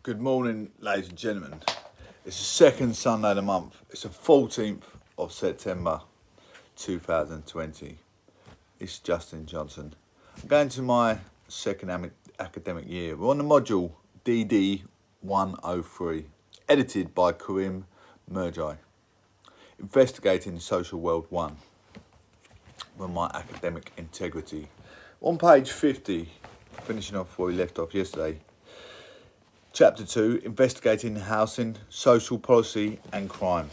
Good morning, ladies and gentlemen. It's the second Sunday of the month. It's the 14th of September 2020. It's Justin Johnson. I'm going to my second academic year. We're on the module dd103, edited by Karim Murji, Investigating the Social World 1, with my academic integrity. On page 50, finishing off where we left off yesterday, Chapter 2, Investigating Housing, Social Policy and Crime.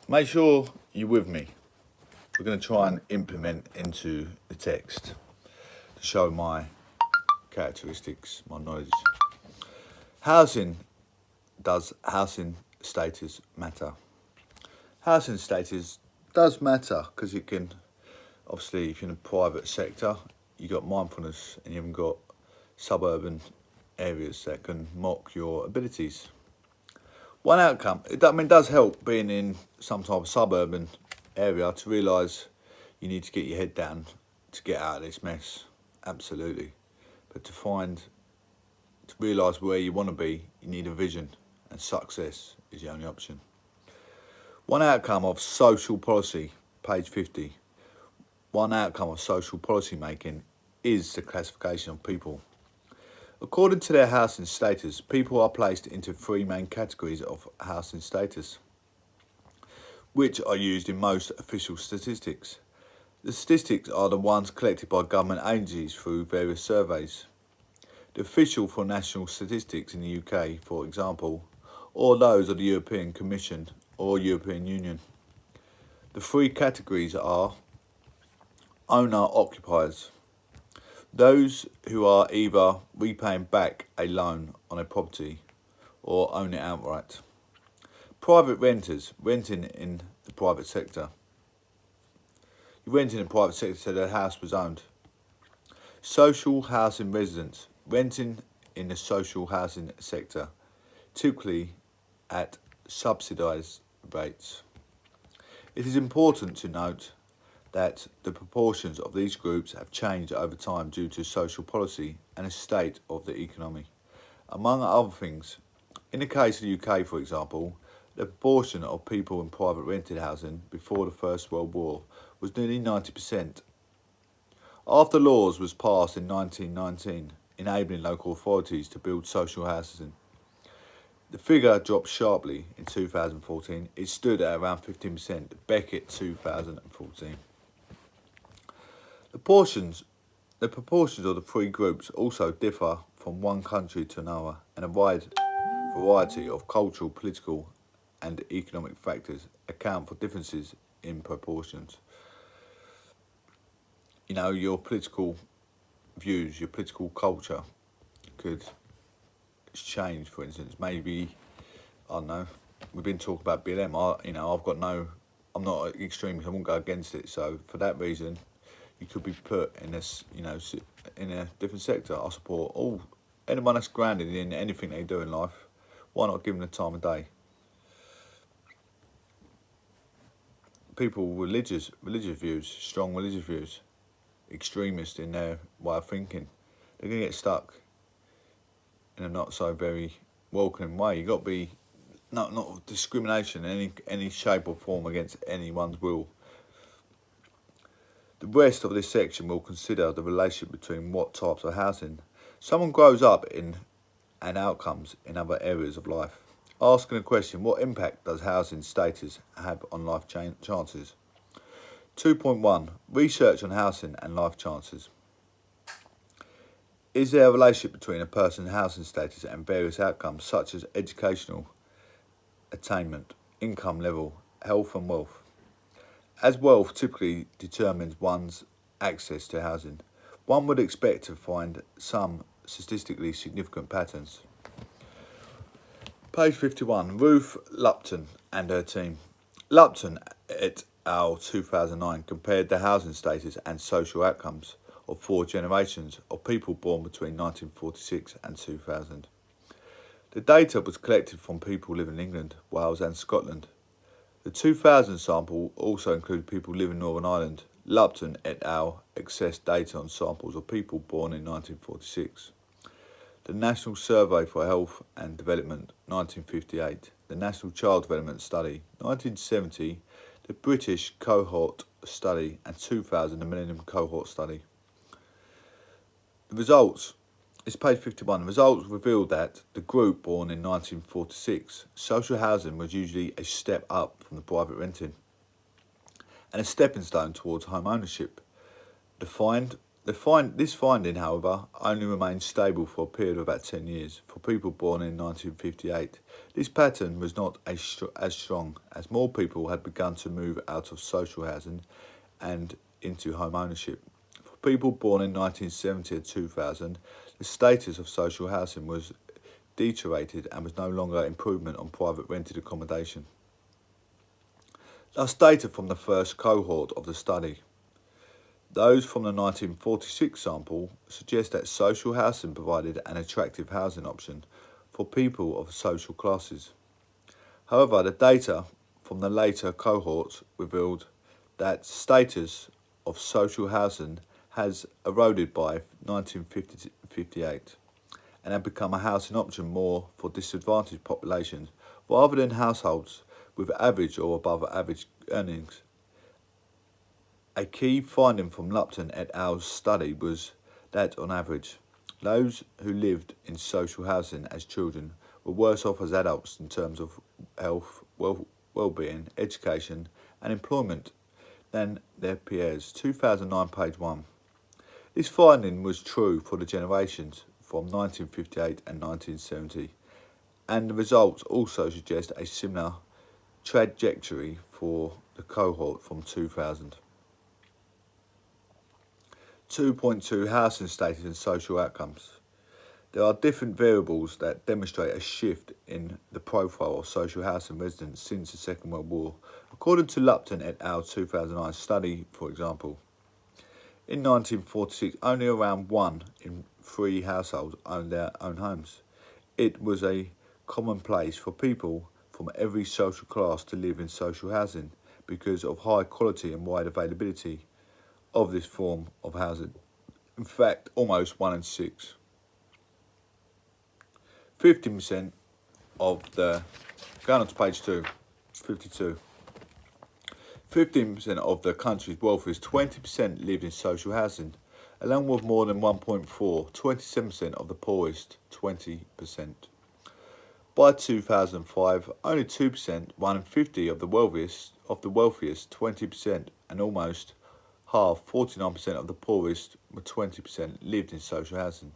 Make sure you're with me. We're going to try and implement into the text to show my characteristics, my knowledge. Does housing status matter? Housing status does matter because it can, obviously, if you're in the private sector, you've got mindfulness and you haven't got suburban areas that can mock your abilities. One outcome, it does help being in some type of suburban area to realise you need to get your head down to get out of this mess, absolutely. But to realise where you want to be, you need a vision, and success is the only option. One outcome of social policy, page 50. One outcome of social policy making is the classification of people. According to their housing status, people are placed into three main categories of housing status, which are used in most official statistics. The statistics are the ones collected by government agencies through various surveys. The official for national statistics in the UK, for example, or those of the European Commission or European Union. The three categories are owner-occupiers, those who are either repaying back a loan on a property or own it outright. Private renters, renting in the private sector. You rent in the private sector so the house was owned. Social housing residents, renting in the social housing sector, typically at subsidised rates. It is important to note that the proportions of these groups have changed over time due to social policy and the state of the economy. Among other things, in the case of the UK, for example, the proportion of people in private rented housing before the First World War was nearly 90%. After laws was passed in 1919, enabling local authorities to build social housing, the figure dropped sharply in 2014. It stood at around 15%, Beckett 2014. The proportions of the three groups also differ from one country to another, and a wide variety of cultural, political and economic factors account for differences in proportions. You know, your political views, your political culture could change, for instance. Maybe, I don't know, we've been talking about BLM. I'm not an extremist, I won't go against it, so for that reason, you could be put in this, in a different sector. I support anyone that's grounded in anything they do in life. Why not give them the time of day? People with religious views, strong religious views, extremists in their way of thinking, they're going to get stuck in a not so very welcoming way. You've got to be not discrimination in any shape or form against anyone's will. The rest of this section will consider the relationship between what types of housing someone grows up in and outcomes in other areas of life. Asking the question, what impact does housing status have on life chances? 2.1. Research on housing and life chances. Is there a relationship between a person's housing status and various outcomes such as educational attainment, income level, health and wealth? As wealth typically determines one's access to housing, one would expect to find some statistically significant patterns. Page 51, Ruth Lupton and her team. Lupton et al. 2009 compared the housing status and social outcomes of 4 generations of people born between 1946 and 2000. The data was collected from people living in England, Wales and Scotland. The 2000 sample also included people living in Northern Ireland. Lupton et al. Accessed data on samples of people born in 1946. the National Survey for Health and Development, 1958, the National Child Development Study, 1970, the British Cohort Study, and 2000, the Millennium Cohort Study. The results, it's page 51, the results revealed that the group born in 1946, social housing was usually a step up from the private renting and a stepping stone towards home ownership. This finding, however, only remained stable for a period of about 10 years. For people born in 1958, this pattern was not as strong, as more people had begun to move out of social housing and into home ownership. For people born in 1970 and 2000, the status of social housing was deteriorated and was no longer improvement on private rented accommodation. Thus, data from the first cohort of the study, those from the 1946 sample, suggest that social housing provided an attractive housing option for people of social classes. However, the data from the later cohorts revealed that status of social housing has eroded by 1958 and had become a housing option more for disadvantaged populations rather than households with average or above average earnings. A key finding from Lupton et al.'s study was that, on average, those who lived in social housing as children were worse off as adults in terms of health, well-being, education and employment than their peers. 2009, page 1. This finding was true for the generations from 1958 and 1970, and the results also suggest a similar trajectory for the cohort from 2000. 2.2 Housing status and social outcomes. There are different variables that demonstrate a shift in the profile of social housing residents since the Second World War. According to Lupton et al. 2009 study, for example, in 1946, only around 1 in 3 households owned their own homes. It was a commonplace for people from every social class to live in social housing because of high quality and wide availability of this form of housing. In fact, almost 1 in 6. 15% of the, going on to page 2, 52. 15% of the country's wealthiest 20% lived in social housing, along with more than 1.4, 27% of the poorest 20%. By 2005, only 2%, 1 in 50 of the wealthiest 20%, and almost half, 49% of the poorest were 20% lived in social housing.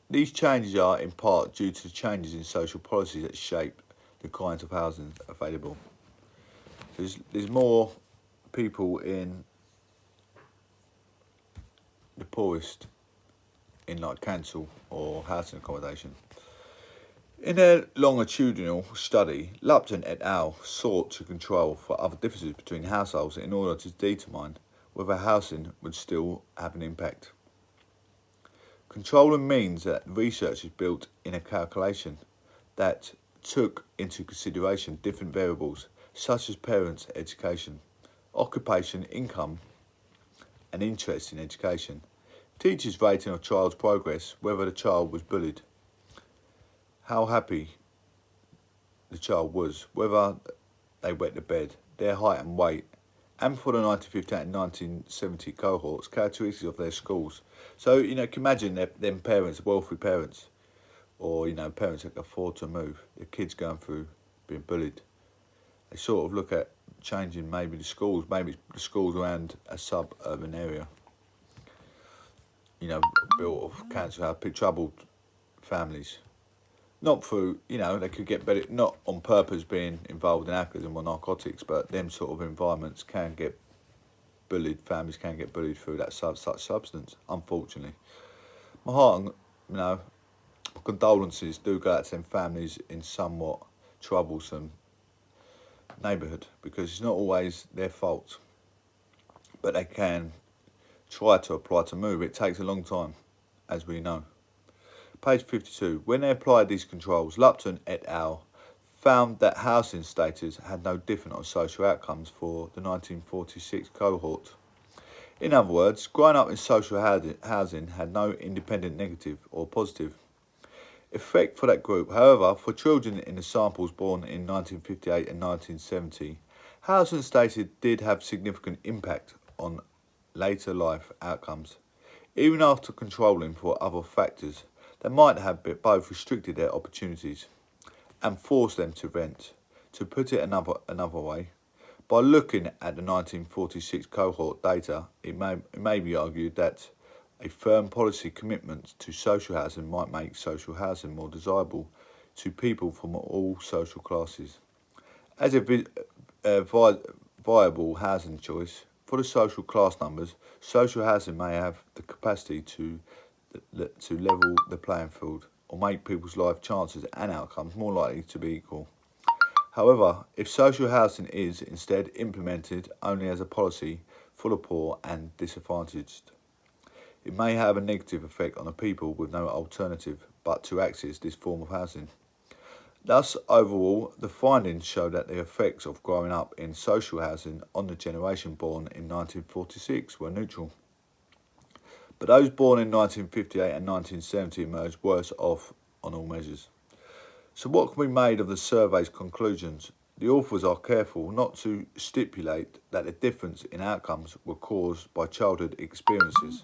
These changes are in part due to changes in social policies that shape the kinds of housing available. There's more people in the poorest in like council or housing accommodation. In their longitudinal study, Lupton et al. Sought to control for other differences between households in order to determine whether housing would still have an impact. Controlling means that research is built in a calculation that took into consideration different variables such as parents' education, occupation, income, and interest in education, teachers' rating of child's progress, whether the child was bullied, how happy the child was, whether they wet the bed, their height and weight, and for the 1958 and 1970 cohorts, characteristics of their schools. So, you can imagine them parents, wealthy parents, or, parents that can afford to move, the kids going through being bullied. They sort of look at changing maybe the schools around a suburban area, built of cancer, troubled families. Not through, they could get better, not on purpose being involved in alcoholism or narcotics, but them sort of environments can get bullied, families can get bullied through that such substance, unfortunately. My heart, condolences do go out to them families in somewhat troublesome neighbourhood, because it's not always their fault, but they can try to apply to move. It takes a long time, as we know. Page 52. When they applied these controls, Lupton et al. Found that housing status had no difference on social outcomes for the 1946 cohort. In other words, growing up in social housing had no independent negative or positive effect for that group. However, for children in the samples born in 1958 and 1970, housing status did have significant impact on later life outcomes. Even after controlling for other factors, they might have both restricted their opportunities and forced them to rent. To put it another way, by looking at the 1946 cohort data, it may be argued that a firm policy commitment to social housing might make social housing more desirable to people from all social classes. As a viable housing choice for the social class numbers, social housing may have the capacity to level the playing field or make people's life chances and outcomes more likely to be equal. However, if social housing is instead implemented only as a policy for the poor and disadvantaged, it may have a negative effect on the people with no alternative but to access this form of housing. Thus, overall, the findings show that the effects of growing up in social housing on the generation born in 1946 were neutral. But those born in 1958 and 1970 emerged worse off on all measures. So what can be made of the survey's conclusions? The authors are careful not to stipulate that the difference in outcomes were caused by childhood experiences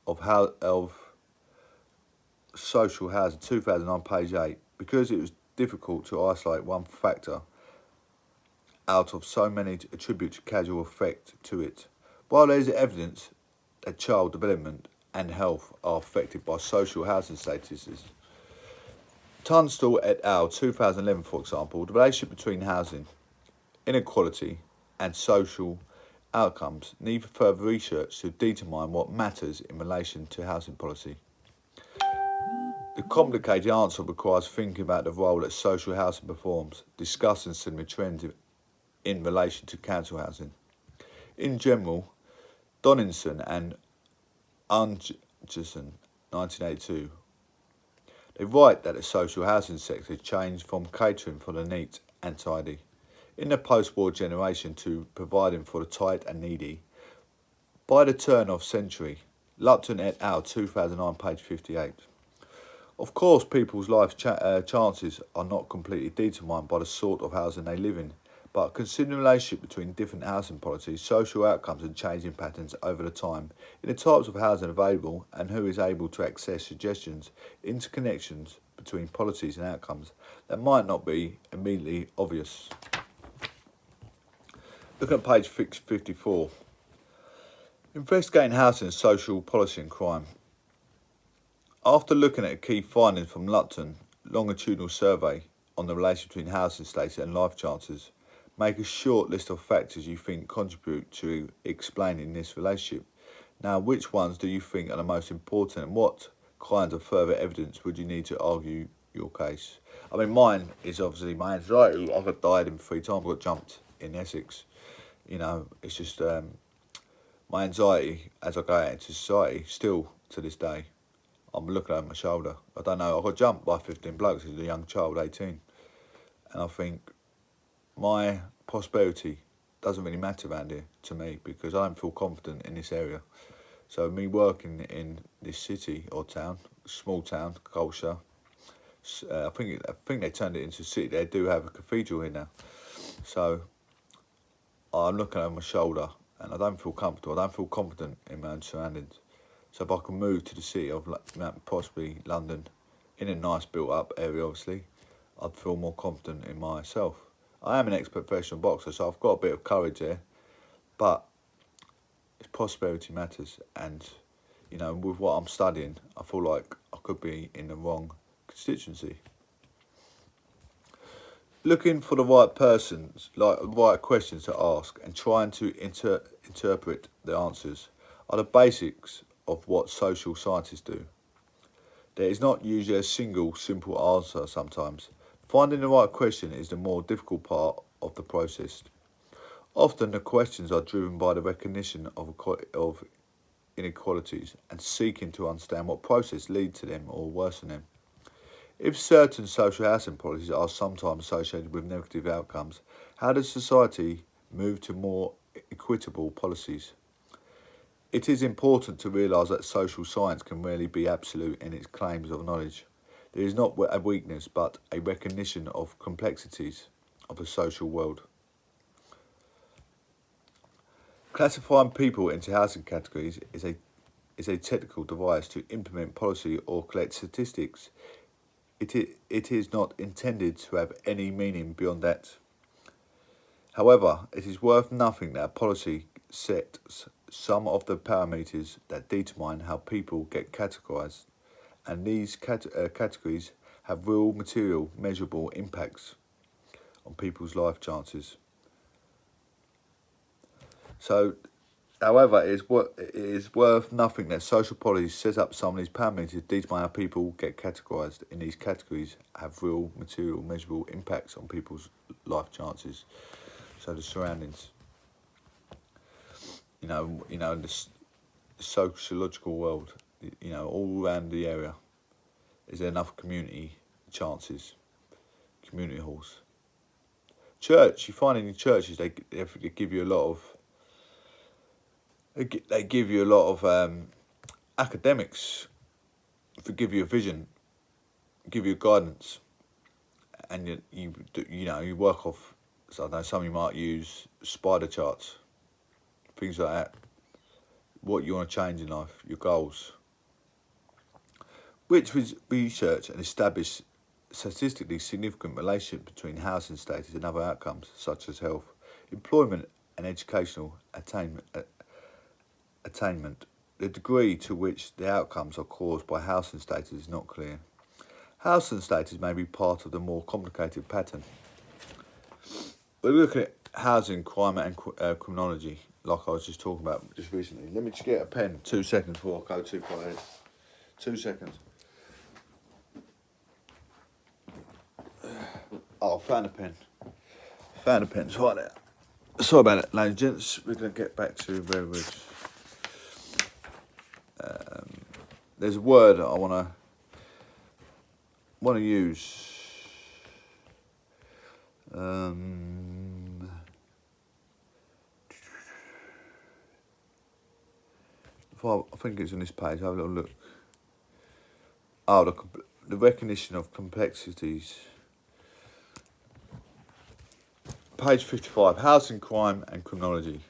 of social housing, 2009, page 8, because it was difficult to isolate one factor out of so many to attribute causal effect to it. While there is evidence that child development and health are affected by social housing statuses, Tunstall et al. 2011, for example, the relationship between housing, inequality and social outcomes need further research to determine what matters in relation to housing policy. The complicated answer requires thinking about the role that social housing performs, discussing similar trends in relation to council housing. In general, Donaldson and Ungerson, 1982, they write that the social housing sector changed from catering for the neat and tidy in the post-war generation to providing for the tight and needy. By the turn of century, Lupton et al. 2009, page 58. Of course, people's life chances are not completely determined by the sort of housing they live in, but considering the relationship between different housing policies, social outcomes and changing patterns over the time in the types of housing available and who is able to access suggestions, interconnections between policies and outcomes that might not be immediately obvious. Look at page 54. Investigating housing, social policy and crime. After looking at key findings from Lupton longitudinal survey on the relation between housing status and life chances, make a short list of factors you think contribute to explaining this relationship. Now, which ones do you think are the most important and what kinds of further evidence would you need to argue your case? I mean, mine is obviously my anxiety. I got died in 3 times, I got jumped in Essex. You know, it's just my anxiety as I go out into society, still to this day, I'm looking over my shoulder. I don't know, I got jumped by 15 blokes as a young child, 18. And I think my prosperity doesn't really matter around here to me because I don't feel confident in this area. So me working in this city or town, small town culture, I think they turned it into a city. They do have a cathedral here now. So I'm looking over my shoulder and I don't feel comfortable. I don't feel confident in my own surroundings. So if I can move to the city of possibly London in a nice built up area, obviously, I'd feel more confident in myself. I am an ex-professional boxer, so I've got a bit of courage there, but prosperity matters. And, you know, with what I'm studying, I feel like I could be in the wrong constituency. Looking for the right persons, like right questions to ask, and trying to interpret the answers are the basics of what social scientists do. There is not usually a single simple answer sometimes. Finding the right question is the more difficult part of the process. Often the questions are driven by the recognition of inequalities and seeking to understand what process lead to them or worsen them. If certain social housing policies are sometimes associated with negative outcomes, how does society move to more equitable policies? It is important to realise that social science can rarely be absolute in its claims of knowledge. There is not a weakness, but a recognition of complexities of the social world. Classifying people into housing categories is a technical device to implement policy or collect statistics. It is not intended to have any meaning beyond that. However, it is worth nothing that a policy sets some of the parameters that determine how people get categorised, and these categories have real, material, measurable impacts on people's life chances. So, however, it is worth nothing that social policy sets up some of these parameters to determine how people get categorised, and these categories have real, material, measurable impacts on people's life chances. So the surroundings, the sociological world, all around the area. Is there enough community chances, community halls? Church, you find in churches they give you a lot of. They give you a lot of academics, to give you a vision, give you guidance, and you work off. So I know some of you might use spider charts, things like that. What you want to change in life, your goals. Which research and establish statistically significant relationship between housing status and other outcomes such as health, employment, and educational attainment. The degree to which the outcomes are caused by housing status is not clear. Housing status may be part of the more complicated pattern. We're looking at housing, climate, and criminology, like I was just talking about just recently. Let me just get a pen. 2 seconds before I go too far ahead. 2 seconds. Oh, found a pen. It's right there. Sorry about it, ladies and gents. We're going to get back to where we was. There's a word I want to use. I think it's on this page. Have a little look. Oh, the recognition of complexities. Page 55. Housing, crime, and criminology.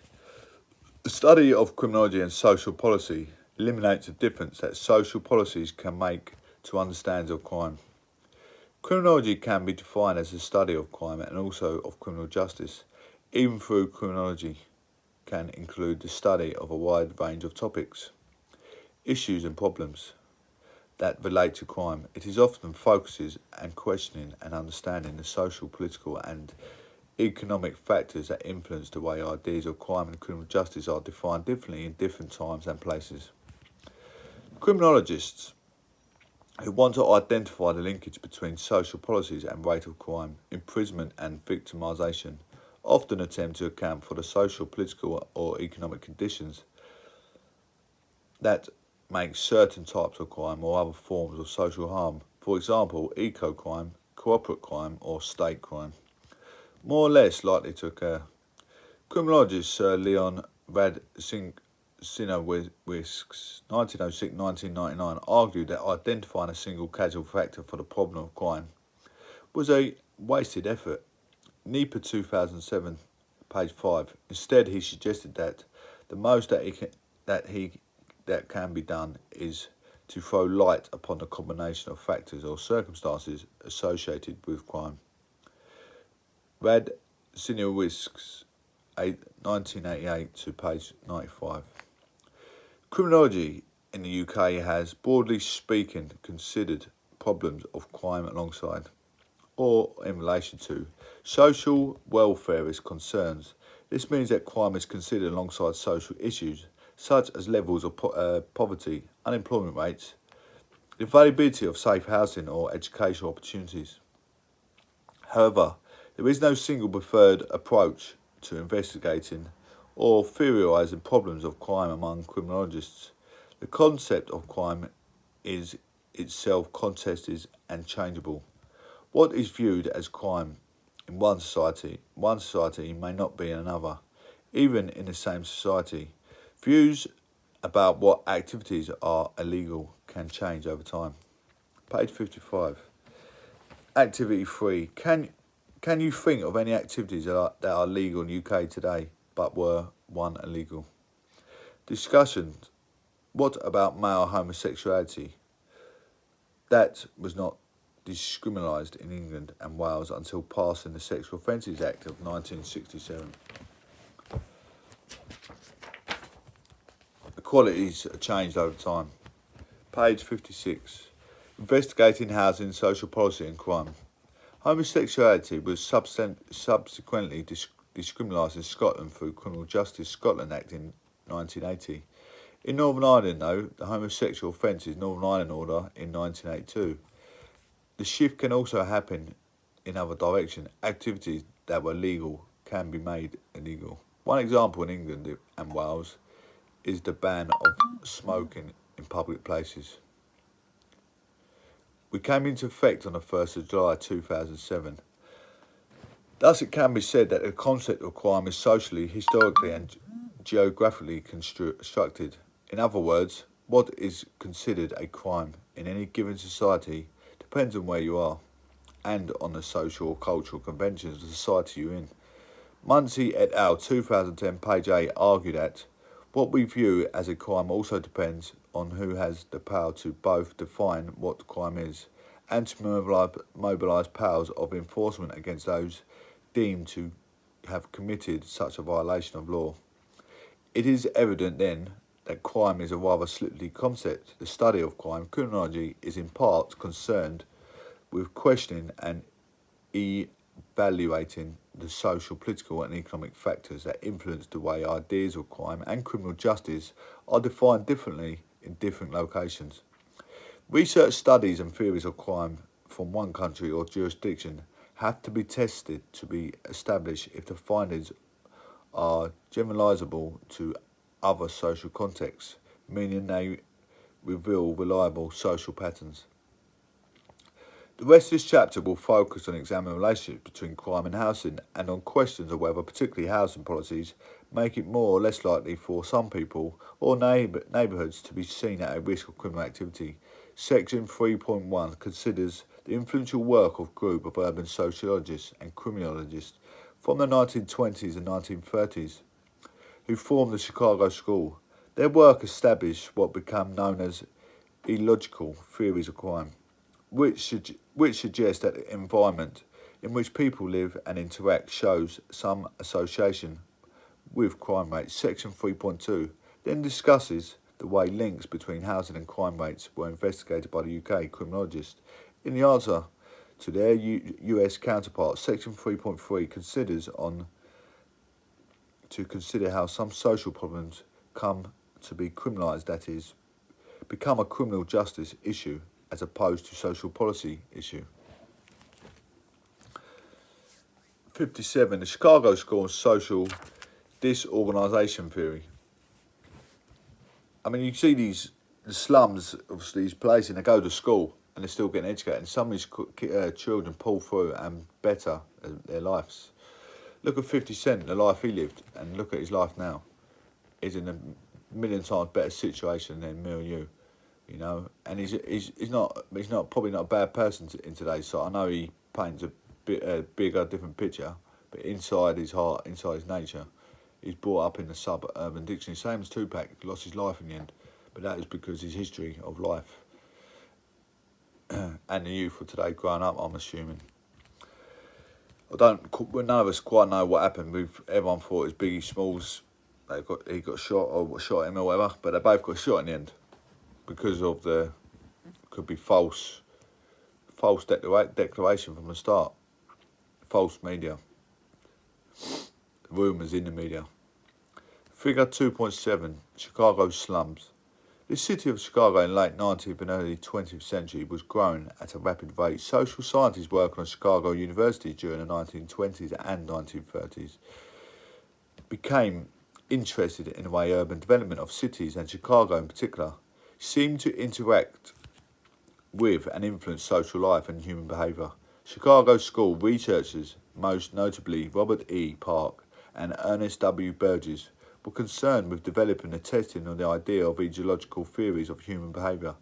The study of criminology and social policy eliminates the difference that social policies can make to understanding of crime. Criminology can be defined as the study of crime and also of criminal justice. Even though criminology can include the study of a wide range of topics, issues and problems that relate to crime, it is often focuses on questioning and understanding the social, political and economic factors that influence the way ideas of crime and criminal justice are defined differently in different times and places. Criminologists who want to identify the linkage between social policies and rate of crime, imprisonment and victimisation often attempt to account for the social, political or economic conditions that make certain types of crime or other forms of social harm, for example, eco-crime, corporate crime or state crime, more or less likely to occur. Criminologist Sir Leon Radzinowski's 1906-1999 argued that identifying a single causal factor for the problem of crime was a wasted effort. NEPA 2007, page 5. Instead, he suggested that the most that can be done is to throw light upon the combination of factors or circumstances associated with crime. Radzinowski's 1988 to page 95. Criminology in the UK has, broadly speaking, considered problems of crime alongside, or in relation to, social welfarist concerns. This means that crime is considered alongside social issues, such as levels of poverty, unemployment rates, the availability of safe housing or educational opportunities. However, there is no single preferred approach to investigating or theorising problems of crime among criminologists. The concept of crime is itself contested and changeable. What is viewed as crime in one society may not be in another. Even in the same society, views about what activities are illegal can change over time. Page 55. Activity 3. Can you think of any activities that are legal in the UK today but were one illegal? Discussions. What about male homosexuality? That was not discriminalised in England and Wales until passing the Sexual Offences Act of 1967. Equalities are changed over time. Page 56. Investigating housing, social policy and crime. Homosexuality was subsequently discriminalised in Scotland through Criminal Justice Scotland Act in 1980. In Northern Ireland, though, the Homosexual Offences Northern Ireland Order in 1982. The shift can also happen in other direction. Activities that were legal can be made illegal. One example in England and Wales is the ban of smoking in public places. We came into effect on the 1st of July 2007. Thus it can be said that the concept of crime is socially, historically and geographically constructed. In other words, what is considered a crime in any given society depends on where you are and on the social or cultural conventions of the society you're in. Munsey et al. 2010, page 8, argue that what we view as a crime also depends on who has the power to both define what crime is and to mobilise powers of enforcement against those deemed to have committed such a violation of law. It is evident then that crime is a rather slippery concept. The study of crime, criminology, is in part concerned with questioning and evaluating the social, political and economic factors that influence the way ideas of crime and criminal justice are defined differently in different locations. Research studies and theories of crime from one country or jurisdiction have to be tested to be established if the findings are generalisable to other social contexts, meaning they reveal reliable social patterns. The rest of this chapter will focus on examining relationships between crime and housing and on questions of whether particularly housing policies make it more or less likely for some people or neighbourhoods to be seen at a risk of criminal activity. Section 3.1 considers the influential work of a group of urban sociologists and criminologists from the 1920s and 1930s who formed the Chicago School. Their work established what became known as illogical theories of crime, which suggests that the environment in which people live and interact shows some association with crime rates. Section 3.2 then discusses the way links between housing and crime rates were investigated by the UK criminologists. In the answer to their US counterparts, Section 3.3 consider how some social problems come to be criminalised, that is, become a criminal justice issue as opposed to social policy issue. 57. The Chicago School of Social Disorganisation Theory. I mean, you see the slums of these places, and they go to school and they're still getting educated, and some of these children pull through and better their lives. Look at 50 Cent, the life he lived, and look at his life now. He's in a million times better situation than me or you, you know. And he's probably not a bad person in today's society. I know he paints a bigger, different picture, but inside his heart, inside his nature, he's brought up in the suburban dictionary. Same as Tupac, lost his life in the end, but that is because his history of life and the youth of today growing up, I'm assuming. None of us quite know what happened. Everyone thought it was Biggie Smalls. He got shot or shot him or whatever, but they both got shot in the end because of could be false declaration from the start, false media, rumours in the media. Figure 2.7, Chicago slums. The city of Chicago in the late 19th and early 20th century was growing at a rapid rate. Social scientists working on Chicago University during the 1920s and 1930s became interested in the way urban development of cities, and Chicago in particular, seemed to interact with and influence social life and human behaviour. Chicago School researchers, most notably Robert E. Park and Ernest W. Burgess, were concerned with developing and testing on the idea of ideological theories of human behaviour,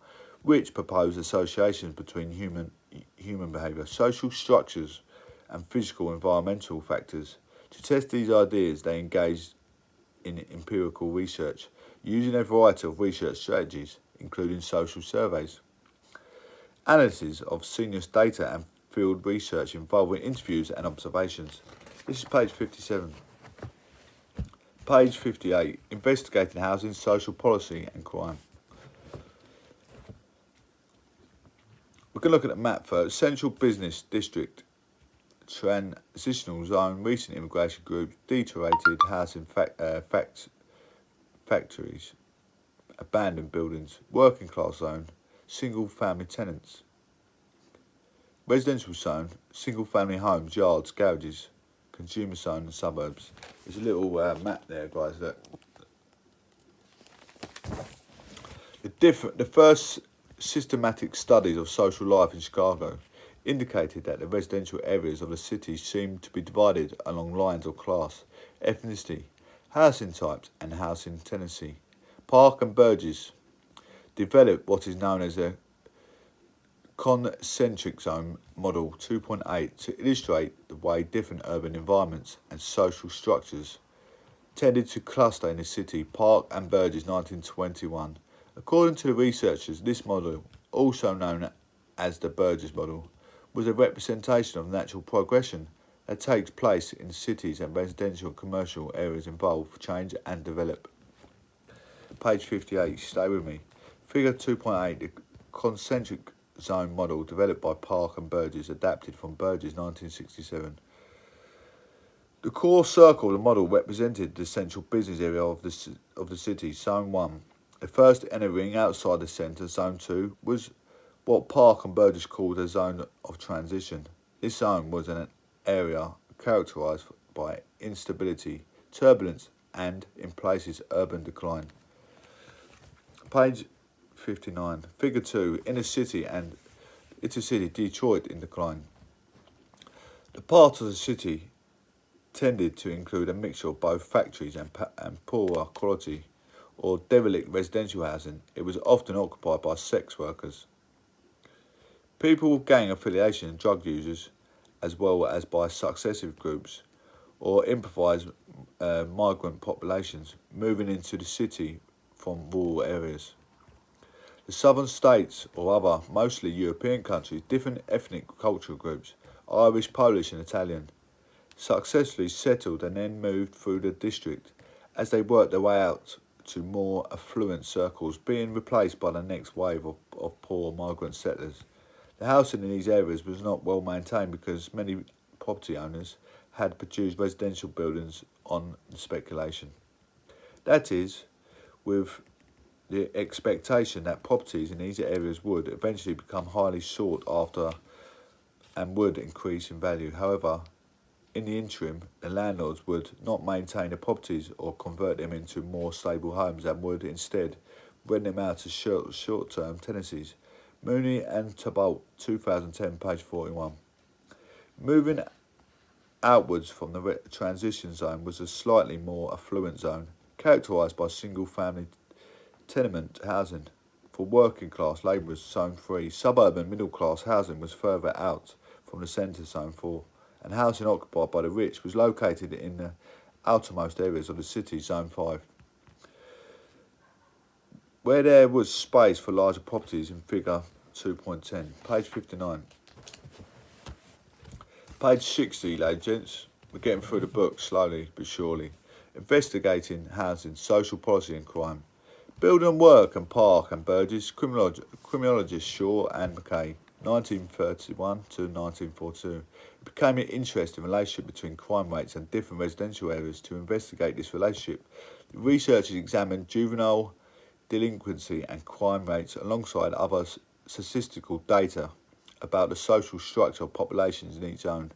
which proposed associations between human behaviour, social structures and physical environmental factors. To test these ideas, they engaged in empirical research, using a variety of research strategies, including social surveys, analysis of senior data and field research involving interviews and observations. This is page 57. Page 58, investigating housing, social policy and crime. We can look at the map first. Central Business District, Transitional Zone, recent immigration groups, deteriorated housing factories, abandoned buildings, working class zone, single family tenants. Residential zone, single family homes, yards, garages, consumer zone and suburbs. There's a little map there, guys. Look. The first systematic studies of social life in Chicago indicated that the residential areas of the city seemed to be divided along lines of class, ethnicity, housing types and housing tenancy. Park and Burgess developed what is known as a concentric zone model 2.8 to illustrate the way different urban environments and social structures tended to cluster in the city. Park and Burgess, 1921. According to the researchers, this model, also known as the Burgess model, was a representation of natural progression that takes place in cities and residential and commercial areas involve, change and develop. Page 58, stay with me. Figure 2.8, the concentric zone model developed by Park and Burgess, adapted from Burgess, 1967. The core circle of the model represented the central business area of the city, Zone 1. The first inner ring outside the centre, Zone 2, was what Park and Burgess called a zone of transition. This zone was an area characterised by instability, turbulence and, in places, urban decline. Page 59. Figure 2. Inner city and intercity Detroit in decline. The part of the city tended to include a mixture of both factories and poorer quality or derelict residential housing. It was often occupied by sex workers, people with gang affiliation and drug users, as well as by successive groups or improvised migrant populations moving into the city from rural areas. The southern states or other, mostly European countries, different ethnic cultural groups, Irish, Polish and Italian, successfully settled and then moved through the district as they worked their way out to more affluent circles, being replaced by the next wave of poor migrant settlers. The housing in these areas was not well maintained because many property owners had produced residential buildings on speculation. That is, with the expectation that properties in these areas would eventually become highly sought after and would increase in value. However, in the interim, the landlords would not maintain the properties or convert them into more stable homes and would instead rent them out as short-term tenancies. Mooney and Tabalt, 2010, page 41. Moving outwards from the transition zone was a slightly more affluent zone, characterised by single-family tenement housing for working class labourers, Zone 3. Suburban middle-class housing was further out from the centre, Zone 4. And housing occupied by the rich was located in the outermost areas of the city, Zone 5. Where there was space for larger properties in figure 2.10, page 59. Page 60, ladies and gents. We're getting through the book slowly but surely. Investigating housing, social policy and crime. Building and Work and Park and Burgess, criminologists Shaw and McKay, 1931 to 1942. It became an interesting relationship between crime rates and different residential areas. To investigate this relationship, the researchers examined juvenile delinquency and crime rates alongside other statistical data about the social structure of populations in each zone,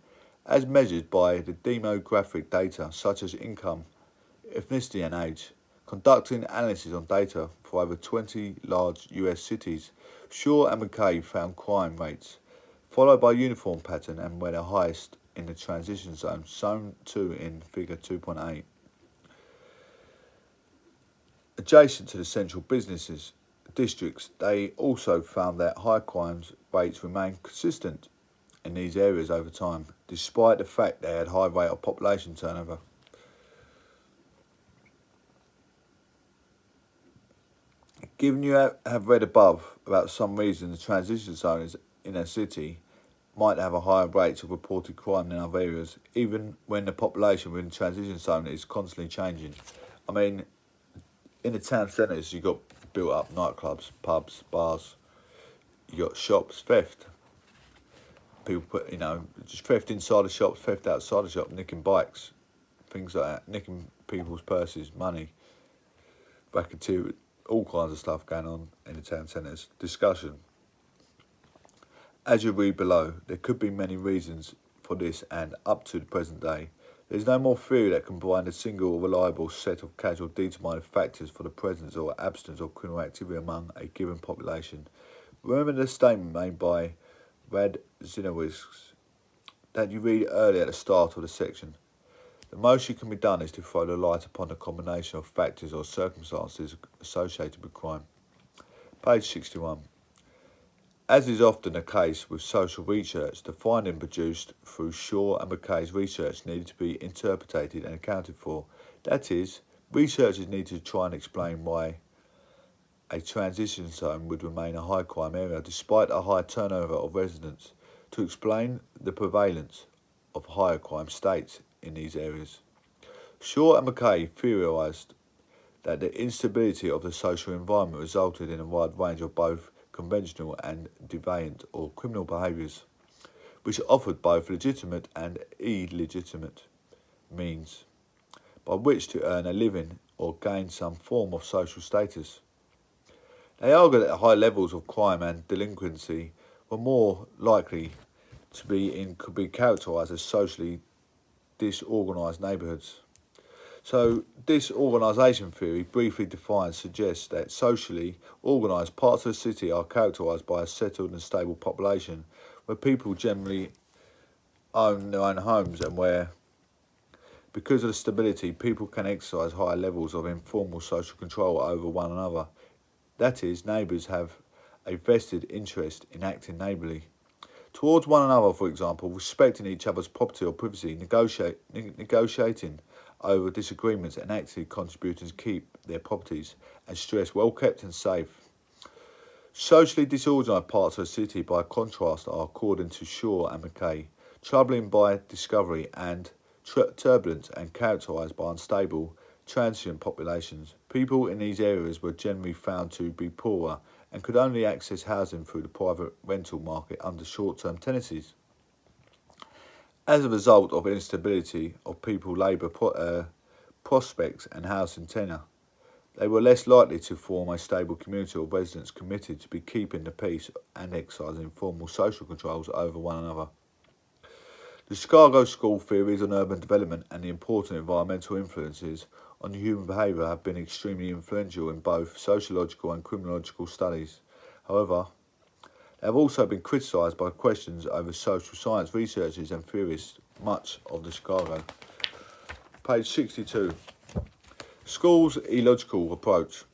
as measured by the demographic data such as income, ethnicity and age. Conducting analysis on data for over 20 large US cities, Shaw and McKay found crime rates, followed by uniform pattern and were the highest in the transition zone, Zone 2 in figure 2.8. Adjacent to the central businesses districts, they also found that high crime rates remained consistent in these areas over time, despite the fact they had high rate of population turnover. Given you have read above about some reason the transition zones in a city might have a higher rate of reported crime than other areas, even when the population within the transition zone is constantly changing. I mean, in the town centres, you've got built up nightclubs, pubs, bars, you got shops, theft. People put, just theft inside the shops, theft outside the shop, nicking bikes, things like that, nicking people's purses, money, racketeering, all kinds of stuff going on in the town centres. Discussion. As you read below, there could be many reasons for this, and up to the present day, there is no more theory that can provide a single reliable set of causal determining factors for the presence or absence of criminal activity among a given population. Remember the statement made by Radzinowicz that you read earlier at the start of the section. The most that can be done is to throw the light upon the combination of factors or circumstances associated with crime. Page 61. As is often the case with social research, the findings produced through Shaw and McKay's research needed to be interpreted and accounted for. That is, researchers needed to try and explain why a transition zone would remain a high crime area despite a high turnover of residents, to explain the prevalence of higher crime states in these areas. Shaw and McKay theorised that the instability of the social environment resulted in a wide range of both conventional and deviant or criminal behaviours, which offered both legitimate and illegitimate means by which to earn a living or gain some form of social status. They argued that high levels of crime and delinquency were more likely could be characterised as socially disorganised neighbourhoods. So, disorganisation theory, briefly defined, suggests that socially organised parts of the city are characterised by a settled and stable population, where people generally own their own homes and where, because of the stability, people can exercise higher levels of informal social control over one another. That is, neighbours have a vested interest in acting neighbourly towards one another, for example, respecting each other's property or privacy, negotiating over disagreements and actively contributing to keep their properties and stress well kept and safe. Socially disorganised parts of the city, by contrast, are, according to Shaw and McKay, troubling by discovery and turbulent and characterised by unstable, transient populations. People in these areas were generally found to be poorer and could only access housing through the private rental market under short-term tenancies. As a result of instability of people, labour prospects and housing tenure, they were less likely to form a stable community of residents committed to be keeping the peace and exercising formal social controls over one another. The Chicago School theories on urban development and the important environmental influences on human behaviour have been extremely influential in both sociological and criminological studies. However, they have also been criticised by questions over social science researchers and theorists, much of the Chicago. Page 62. School's illogical approach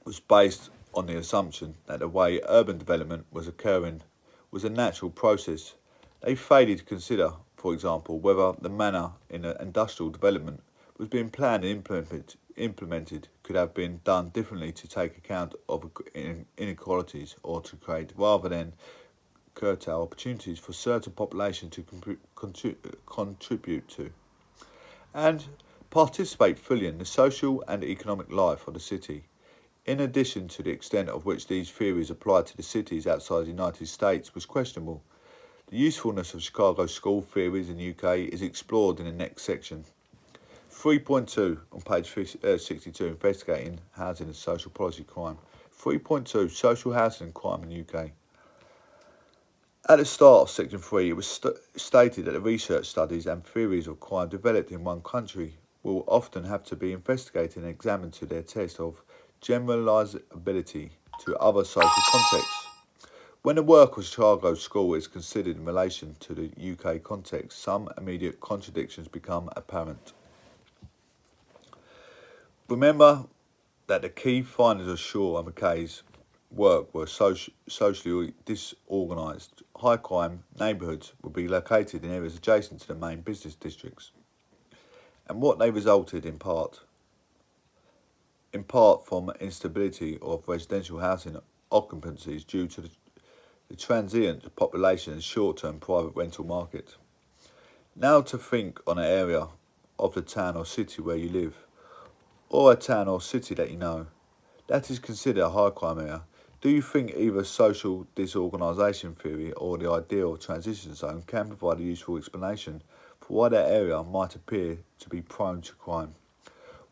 was based on the assumption that the way urban development was occurring was a natural process. They failed to consider, for example, whether the manner in industrial development was being planned and implemented could have been done differently to take account of inequalities or to create, rather than curtail, opportunities for certain populations to contribute to and participate fully in the social and economic life of the city. In addition to the extent of which these theories applied to the cities outside the United States was questionable. The usefulness of Chicago school theories in the UK is explored in the next section. 3.2 on page 62, investigating housing and social policy crime. 3.2, social housing and crime in the UK. At the start of section 3, it was stated that the research studies and theories of crime developed in one country will often have to be investigated and examined to their test of generalisability to other social contexts. When the work of Chicago School is considered in relation to the UK context, some immediate contradictions become apparent. Remember that the key findings of Shaw and McKay's work were socially disorganised. High crime neighbourhoods would be located in areas adjacent to the main business districts. And what they resulted in part from instability of residential housing occupancies due to the transient population and short-term private rental market. Now to think on an area of the town or city where you live, or a town or city that you know, that is considered a high crime area. Do you think either social disorganisation theory or the ideal transition zone can provide a useful explanation for why that area might appear to be prone to crime?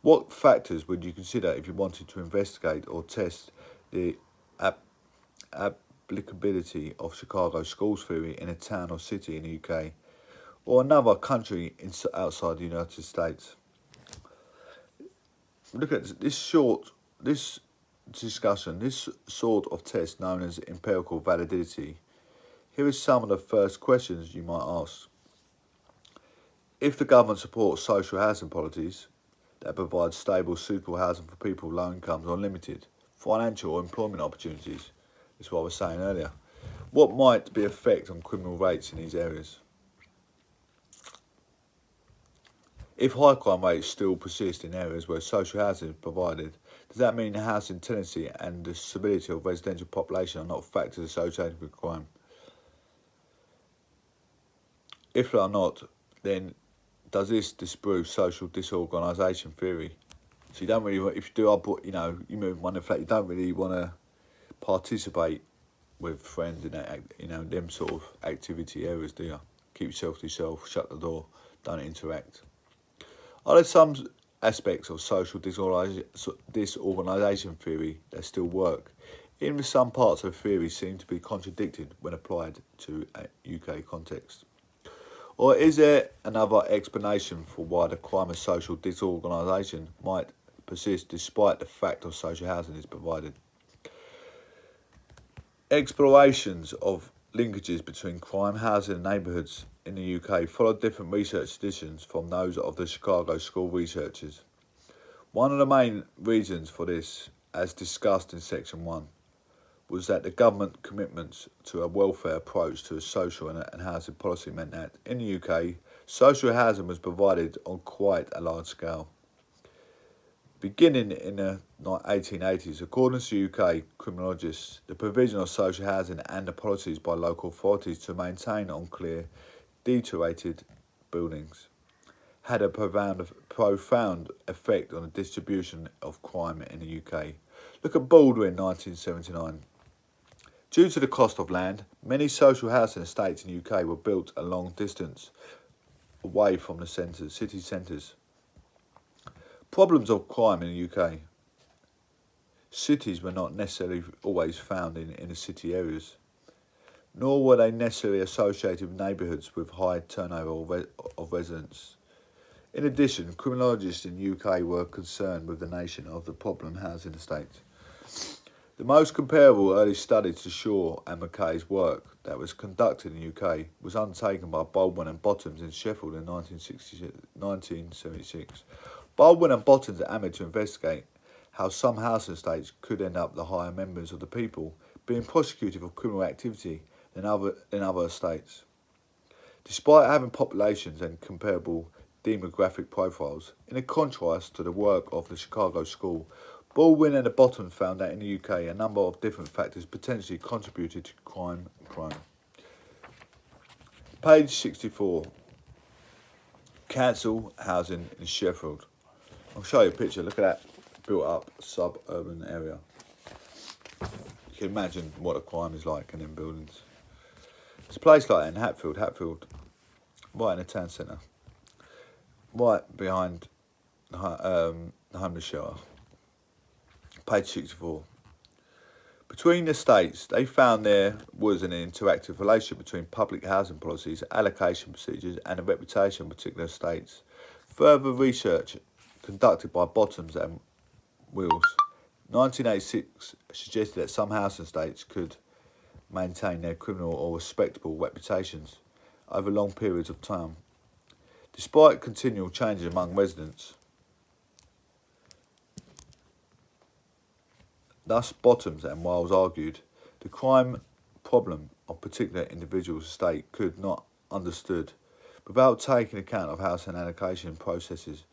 What factors would you consider if you wanted to investigate or test the applicability of Chicago schools theory in a town or city in the UK or another country outside the United States? Look at this discussion, this sort of test known as empirical validity. Here is some of the first questions you might ask. If the government supports social housing policies that provide stable, suitable housing for people with low incomes or limited financial or employment opportunities, is what I was saying earlier, what might be the effect on criminal rates in these areas? If high crime rates still persist in areas where social housing is provided, does that mean the housing tenancy and the stability of residential population are not factors associated with crime? If they are not, then does this disprove social disorganisation theory? So you don't really, if you do, you move one in fact, you don't really want to participate with friends in that, them sort of activity areas, do you? Keep yourself to yourself, shut the door, don't interact. Are there some aspects of social disorganisation theory that still work, even if some parts of the theory seem to be contradicted when applied to a UK context? Or is there another explanation for why the crime of social disorganisation might persist despite the fact of social housing is provided? Explorations of linkages between crime, housing and neighbourhoods in the UK followed different research traditions from those of the Chicago school researchers. One of the main reasons for this, as discussed in section 1, was that the government commitments to a welfare approach to a social and housing policy meant that, in the UK, social housing was provided on quite a large scale. Beginning in the 1880s, according to UK criminologists, the provision of social housing and the policies by local authorities to maintain unclear, deteriorated buildings had a profound effect on the distribution of crime in the UK. Look at Baldwin, 1979. Due to the cost of land, many social housing estates in the UK were built a long distance away from the city centres. Problems of crime in the UK. Cities were not necessarily always found in the city areas, nor were they necessarily associated with neighbourhoods with high turnover of residents. In addition, criminologists in the UK were concerned with the nation of the problem housing estate. The most comparable early study to Shaw and McKay's work that was conducted in the UK was undertaken by Baldwin and Bottoms in Sheffield in 1976. Baldwin and Bottoms aimed to investigate how some housing estates could end up the higher members of the people being prosecuted for criminal activity than other estates. Despite having populations and comparable demographic profiles, in a contrast to the work of the Chicago School, Baldwin and the Bottoms found that in the UK a number of different factors potentially contributed to crime. Page 64. Council housing in Sheffield. I'll show you a picture. Look at that built up suburban area. You can imagine what a crime is like in them buildings. It's a place like that in Hatfield, right in the town centre, right behind the homeless shelter. Page 64. Between the states, they found there was an interactive relationship between public housing policies, allocation procedures and the reputation of particular states. Further research conducted by Bottoms and Wills, 1986, suggested that some housing estates could maintain their criminal or respectable reputations over long periods of time. Despite continual changes among residents, Thus, Bottoms and Wiles argued the crime problem of particular individuals' state could not understood without taking account of housing allocation processes.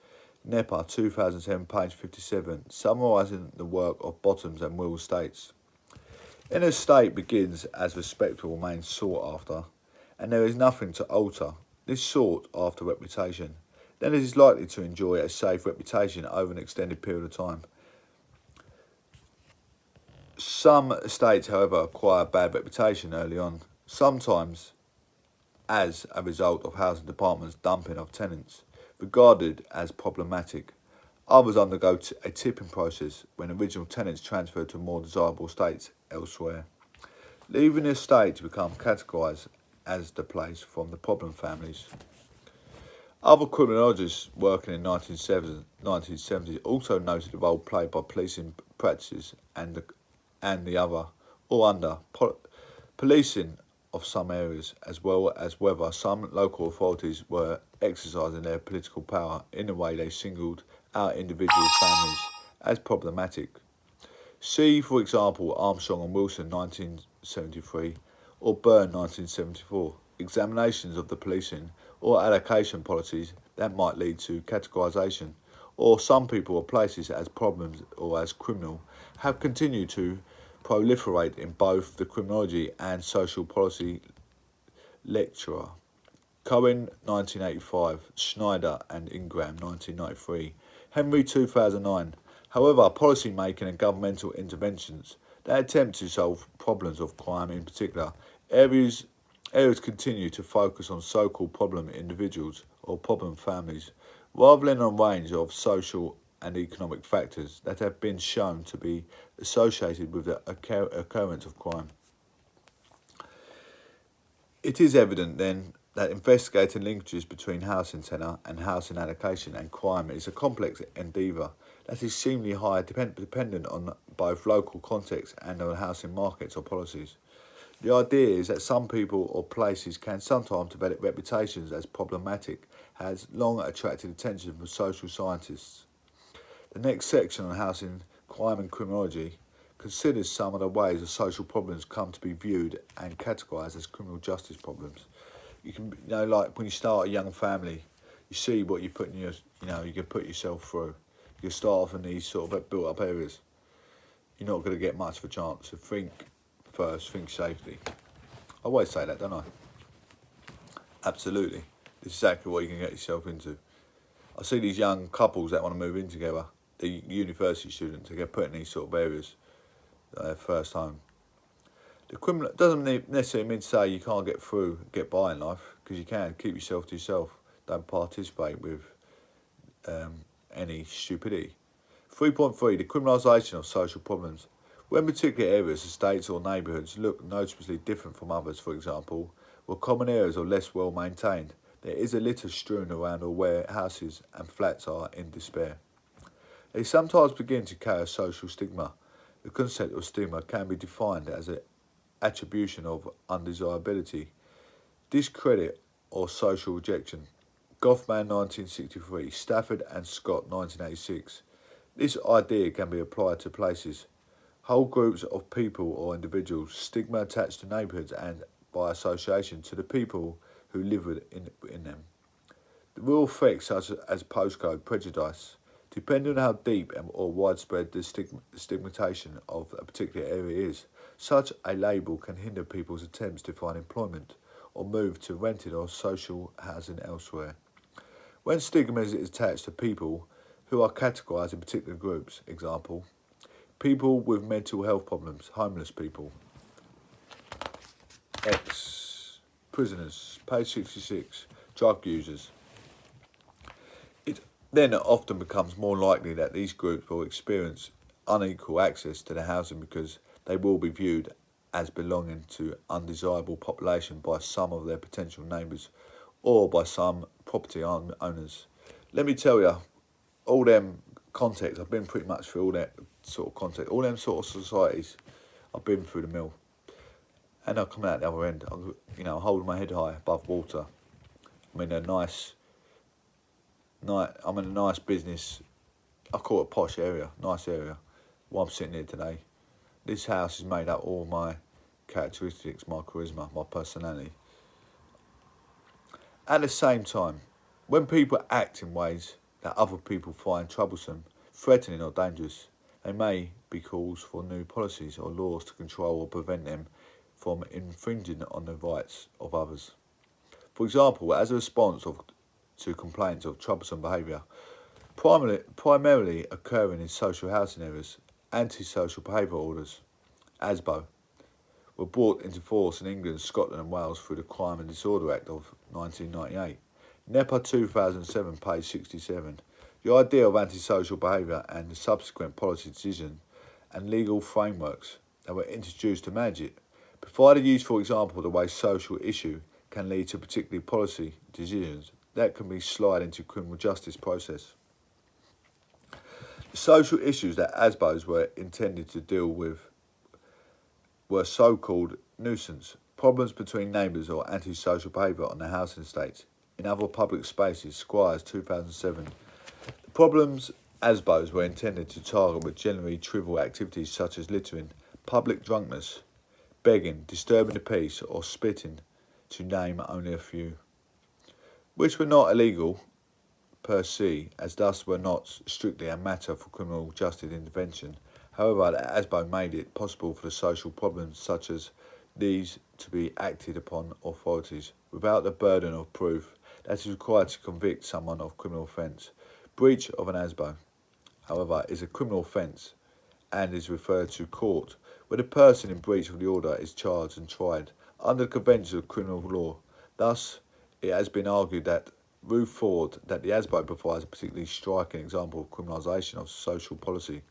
NEPA 2007, page 57, summarising the work of Bottoms and Wiles states. In a state begins as respectable remains sought after, and there is nothing to alter this sought after reputation, then it is likely to enjoy a safe reputation over an extended period of time. Some states, however, acquire a bad reputation early on, sometimes as a result of housing departments' dumping of tenants, regarded as problematic. Others undergo a tipping process when original tenants transfer to more desirable states elsewhere, leaving the estate to become categorised as the place from the problem families. Other criminologists working in 1970s also noted the role played by policing practices and the other or under policing of some areas, as well as whether some local authorities were exercising their political power in the way they singled out individual families as problematic. See, for example, Armstrong and Wilson 1973 or Byrne 1974, examinations of the policing or allocation policies that might lead to categorisation, or some people or places as problems or as criminal, have continued to proliferate in both the criminology and social policy literature. Cohen 1985, Schneider and Ingram 1993, Henry 2009. However, policy making and governmental interventions that attempt to solve problems of crime in particular areas continue to focus on so-called problem individuals or problem families, rather than on a range of social and economic factors that have been shown to be associated with the occurrence of crime. It is evident then that investigating linkages between housing tenure and housing allocation and crime is a complex endeavour that is seemingly high dependent on both local context and on housing markets or policies. The idea is that some people or places can sometimes develop reputations as problematic has long attracted attention from social scientists. The next section on housing, crime and criminology considers some of the ways that social problems come to be viewed and categorised as criminal justice problems. You can, like when you start a young family, you see what you put in your, you can put yourself through. You start off in these sort of built-up areas. You're not going to get much of a chance. So think first, think safety. I always say that, don't I? Absolutely. This is exactly what you can get yourself into. I see these young couples that want to move in together, the university students, they get put in these sort of areas, their first home. The criminal doesn't necessarily mean to say you can't get by in life, because you can. Keep yourself to yourself. Don't participate with any stupidity. 3.3. The criminalisation of social problems. When particular areas, estates or neighbourhoods look noticeably different from others, for example, where common areas are less well maintained, there is a litter strewn around or where houses and flats are in despair. They sometimes begin to carry a social stigma. The concept of stigma can be defined as an attribution of undesirability, discredit or social rejection. Goffman 1963, Stafford and Scott 1986. This idea can be applied to places, whole groups of people or individuals, stigma attached to neighbourhoods and, by association, to the people who live in them. The real effects such as postcode prejudice, depending on how deep or widespread the stigmatization of a particular area is, such a label can hinder people's attempts to find employment or move to rented or social housing elsewhere. When stigma is attached to people who are categorised in particular groups, example, people with mental health problems, homeless people, prisoners, page 66, drug users, it then often becomes more likely that these groups will experience unequal access to the housing because they will be viewed as belonging to undesirable population by some of their potential neighbours or by some property owners. Let me tell you, all them contexts, I've been pretty much through all that sort of context, all them sort of societies, I've been through the mill. And I'll come out the other end, holding my head high above water. I'm in a nice business, I call it a posh area, nice area, where I'm sitting here today. this house is made up of all my characteristics, my charisma, my personality. At the same time, when people act in ways that other people find troublesome, threatening or dangerous, they may be calls for new policies or laws to control or prevent them from infringing on the rights of others. For example, as a response to complaints of troublesome behaviour, primarily occurring in social housing areas, antisocial behaviour orders, ASBO, were brought into force in England, Scotland and Wales through the Crime and Disorder Act of 1998. NEPA 2007, page 67. The idea of antisocial behaviour and the subsequent policy decision and legal frameworks that were introduced to manage it provided use, for example, the way social issue can lead to particular policy decisions that can be slid into criminal justice process. The social issues that ASBOs were intended to deal with were so-called nuisance, problems between neighbours or antisocial behaviour on the housing estate, in other public spaces, Squires 2007. The problems ASBOs were intended to target were generally trivial activities such as littering, public drunkenness, begging, disturbing the peace or spitting, to name only a few, which were not illegal per se, as thus were not strictly a matter for criminal justice intervention. However, the ASBO made it possible for the social problems such as these to be acted upon authorities without the burden of proof that is required to convict someone of criminal offence. Breach of an ASBO, however, is a criminal offence and is referred to court, where the person in breach of the order is charged and tried under the conventions of criminal law. Thus, it has been argued that Ruth Ford that the ASBO provides a particularly striking example of criminalisation of social policy.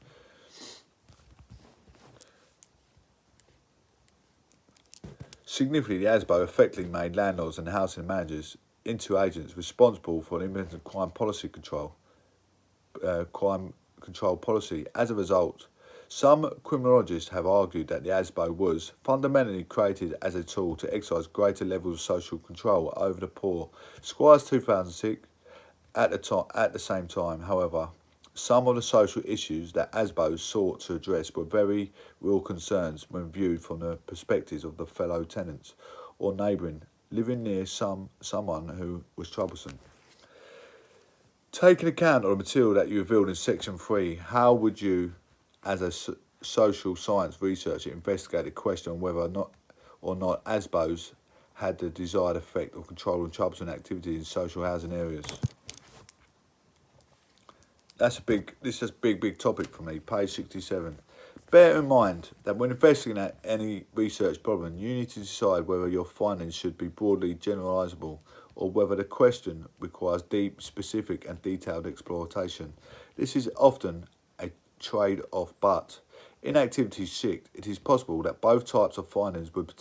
Significantly, the ASBO effectively made landlords and housing managers into agents responsible for the implementation of crime control policy. As a result, some criminologists have argued that the ASBO was fundamentally created as a tool to exercise greater levels of social control over the poor. Squires 2006. At the same time, however, some of the social issues that ASBOs sought to address were very real concerns when viewed from the perspectives of the fellow tenants or neighbouring, living near someone who was troublesome. Taking account of the material that you revealed in section 3, how would you, as a social science researcher, investigate the question on whether or not ASBOs had the desired effect of controlling troublesome activities in social housing areas? This is a big topic for me, page 67. Bear in mind that when investigating any research problem, you need to decide whether your findings should be broadly generalisable or whether the question requires deep, specific and detailed exploration. This is often a trade-off, but in activity 6, it is possible that both types of findings would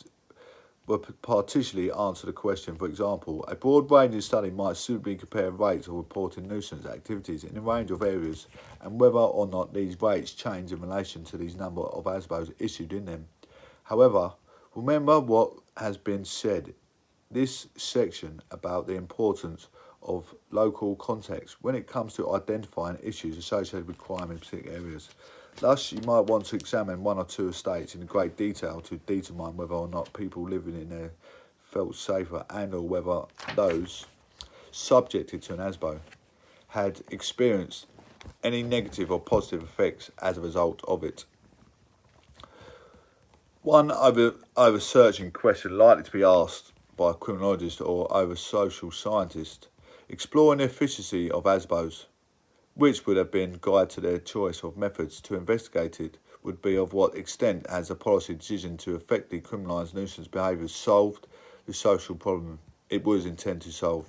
partially answer the question. For example, a broad-ranging study might suitably compare rates of reporting nuisance activities in a range of areas and whether or not these rates change in relation to the number of ASBOs issued in them. However, remember what has been said this section about the importance of local context when it comes to identifying issues associated with crime in particular areas. Thus, you might want to examine one or two estates in great detail to determine whether or not people living in there felt safer and or whether those subjected to an ASBO had experienced any negative or positive effects as a result of it. One over-searching question likely to be asked by a criminologist or over social scientist exploring the efficiency of ASBOs, which would have been guide to their choice of methods to investigate it, would be of what extent has a policy decision to effectively criminalise nuisance behaviours solved the social problem it was intended to solve.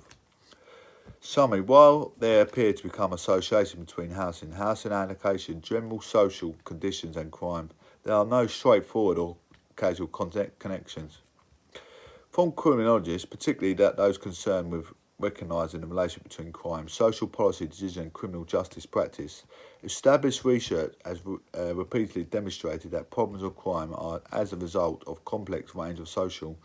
Summary: while there appear to become association between housing allocation, general social conditions and crime, there are no straightforward or causal connections. From criminologists, particularly those concerned with recognising the relationship between crime, social policy decision and criminal justice practice, established research has repeatedly demonstrated that problems of crime are as a result of complex range of social,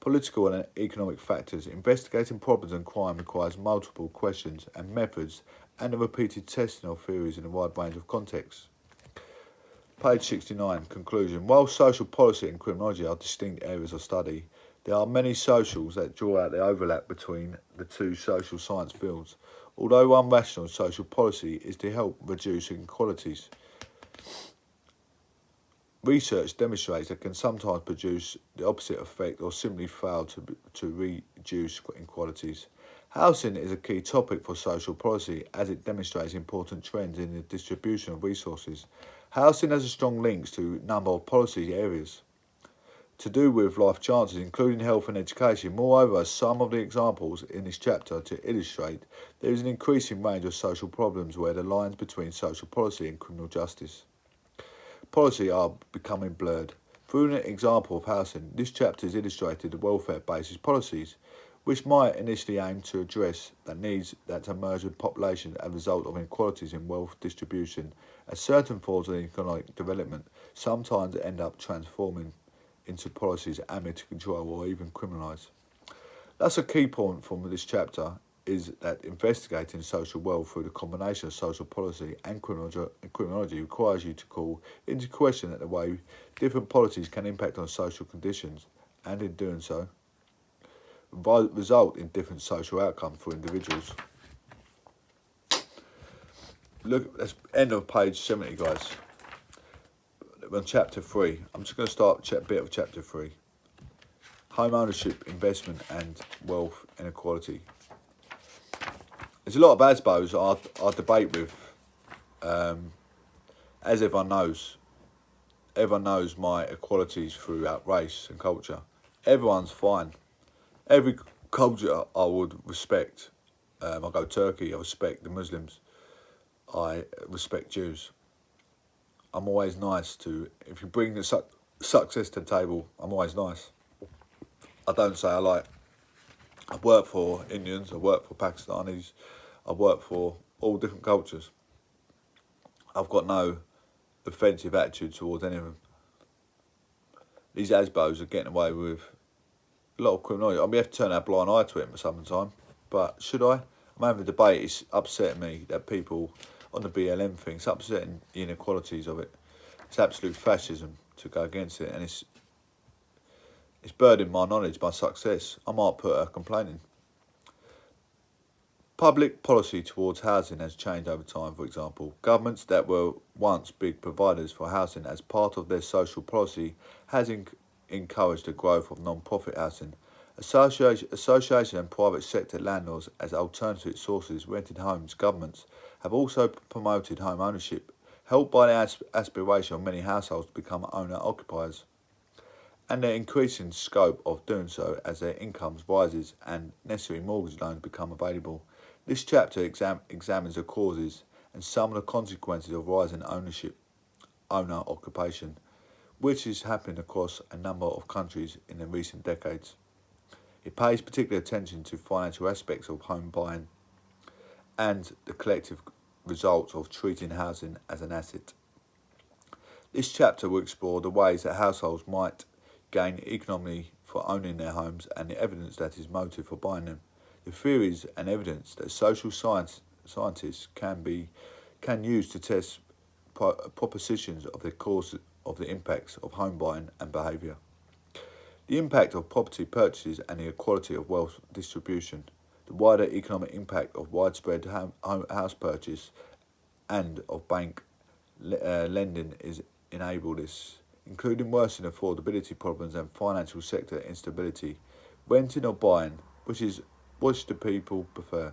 political and economic factors. Investigating problems and crime requires multiple questions and methods and the repeated testing of theories in a wide range of contexts. Page 69, conclusion. While social policy and criminology are distinct areas of study, there are many socials that draw out the overlap between the two social science fields, although one rationale of social policy is to help reduce inequalities. Research demonstrates that can sometimes produce the opposite effect or simply fail to reduce inequalities. Housing is a key topic for social policy as it demonstrates important trends in the distribution of resources. Housing has a strong links to a number of policy areas to do with life chances, including health and education. Moreover, some of the examples in this chapter to illustrate there is an increasing range of social problems where the lines between social policy and criminal justice policy are becoming blurred. Through an example of housing, this chapter has illustrated the welfare basis policies, which might initially aim to address the needs that emerge with population as a result of inequalities in wealth distribution, as certain forms of economic development sometimes end up transforming into policies aiming to control or even criminalise. That's a key point from this chapter, is that investigating social wealth through the combination of social policy and criminology requires you to call into question that the way different policies can impact on social conditions, and in doing so, result in different social outcomes for individuals. Look, that's end of page 70, guys. On chapter 3, I'm just going to start a bit of chapter 3. Home ownership, investment and wealth inequality. There's a lot of ASBOs I debate with, as everyone knows. Everyone knows my equalities throughout race and culture. Everyone's fine. Every culture I would respect. I go Turkey, I respect the Muslims. I respect Jews. I'm always nice to, if you bring the success to the table, I'm always nice. I don't say I've worked for Indians, I've worked for Pakistanis, I've worked for all different cultures. I've got no offensive attitude towards any of them. These ASBOs are getting away with a lot of criminality. I mean, we have to turn our blind eye to it some time, but should I? I'm having a debate. It's upsetting me that people on the BLM thing, it's upsetting the inequalities of it. It's absolute fascism to go against it, and it's burdening my knowledge, my success. I might put a complaint in. Public policy towards housing has changed over time. For example, governments that were once big providers for housing as part of their social policy has encouraged the growth of non-profit housing. Association and private sector landlords as alternative sources rented homes. Governments have also promoted home ownership, helped by the aspiration of many households to become owner-occupiers, and their increasing scope of doing so as their incomes rises and necessary mortgage loans become available. This chapter examines the causes and some of the consequences of rising owner-occupation, which is happening across a number of countries in the recent decades. It pays particular attention to financial aspects of home buying and the collective results of treating housing as an asset. This chapter will explore the ways that households might gain economy for owning their homes and the evidence that is motive for buying them. The theories and evidence that social scientists can use to test propositions of the cause of the impacts of home buying and behaviour. The impact of property purchases and the equality of wealth distribution. The wider economic impact of widespread house purchase and of bank lending is enable this, including worsening affordability problems and financial sector instability. Renting or buying, which do people prefer?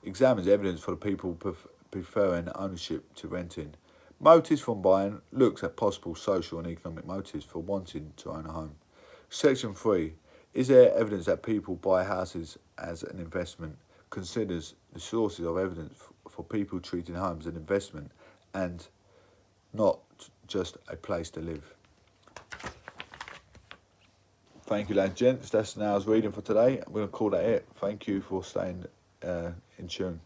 Examines evidence for the people preferring ownership to renting. Motives from buying, looks at possible social and economic motives for wanting to own a home. Section 3. Is there evidence that people buy houses as an investment? Considers the sources of evidence for people treating homes as an investment and not just a place to live. Thank you, ladies and gents. That's an hour's reading for today. I'm going to call that it. Thank you for staying in tune.